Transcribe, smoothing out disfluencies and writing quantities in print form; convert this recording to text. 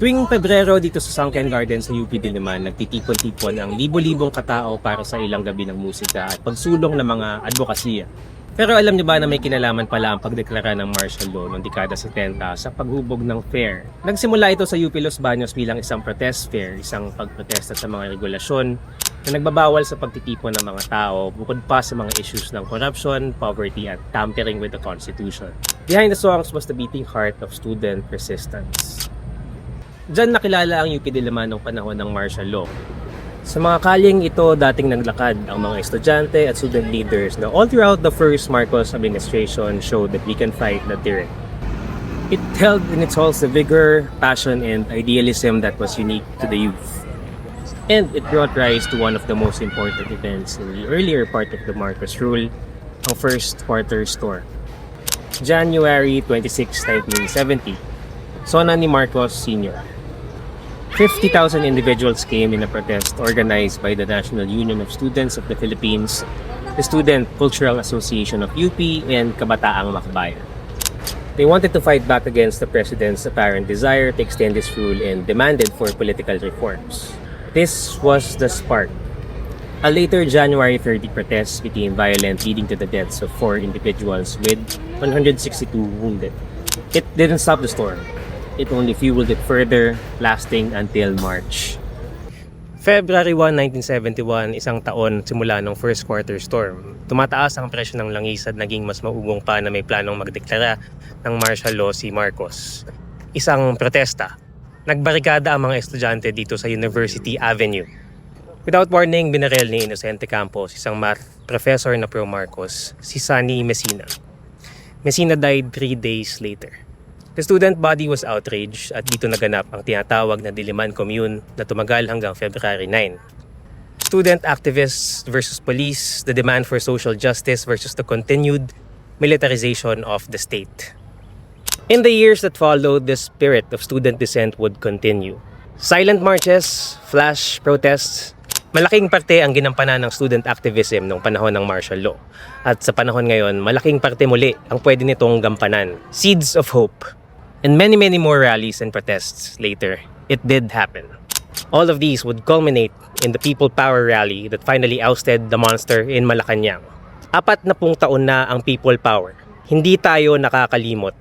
Tuwing Pebrero dito sa Sunken Gardens sa UP Diliman, nagtitipon-tipon ang libo-libong katao para sa ilang gabi ng musika at pagsulong ng mga advokasya. Pero alam niyo ba na may kinalaman pala ang pagdeklara ng martial law noong dekada 70 sa paghubog ng fair? Nagsimula ito sa UP Los Baños bilang isang protest fair, isang pagprotesta sa mga regulasyon na nagbabawal sa pagtitipon ng mga tao bukod pa sa mga issues ng corruption, poverty at tampering with the Constitution. Behind the songs was the beating heart of student resistance. Diyan nakilala ang UP Diliman noong panahon ng martial law. Sa mga kalyeng ito, dating naglakad ang mga estudyante at student leaders na all throughout the first Marcos administration showed that we can fight the tyranny. It held in its halls the vigor, passion, and idealism that was unique to the youth. And it brought rise to one of the most important events in the earlier part of the Marcos rule, ang First Quarter Storm. January 26, 1970, Sona ni Marcos Sr. 50,000 individuals came in a protest organized by the National Union of Students of the Philippines, the Student Cultural Association of UP, and Kabataang Macbayan. They wanted to fight back against the president's apparent desire to extend his rule and demanded for political reforms. This was the spark. A later January 30 protest became violent, leading to the deaths of 4 individuals with 162 wounded. It didn't stop the storm. It only fueled it further, lasting until March. February 1, 1971, isang taon simula ng first quarter storm. Tumataas ang presyo ng langis at naging mas maugong pa na may planong magdeklara ng martial law si Marcos. Isang protesta. Nagbarikada ang mga estudyante dito sa University Avenue. Without warning, binaril ni Inocente Campos, isang math professor na pro-Marcos, si Sunny Messina. Messina died 3 days later. The student body was outraged at dito naganap ang tinatawag na Diliman Commune na tumagal hanggang February 9. Student activists versus police, the demand for social justice versus the continued militarization of the state. In the years that followed, the spirit of student dissent would continue. Silent marches, flash protests, malaking parte ang ginampanan ng student activism noong panahon ng martial law. At sa panahon ngayon, malaking parte muli ang pwede nitong gampanan. Seeds of hope. And many more rallies and protests later, it did happen. All of these would culminate in the People Power Rally that finally ousted the monster in Malacanang. 40 taon na ang People Power. Hindi tayo nakakalimot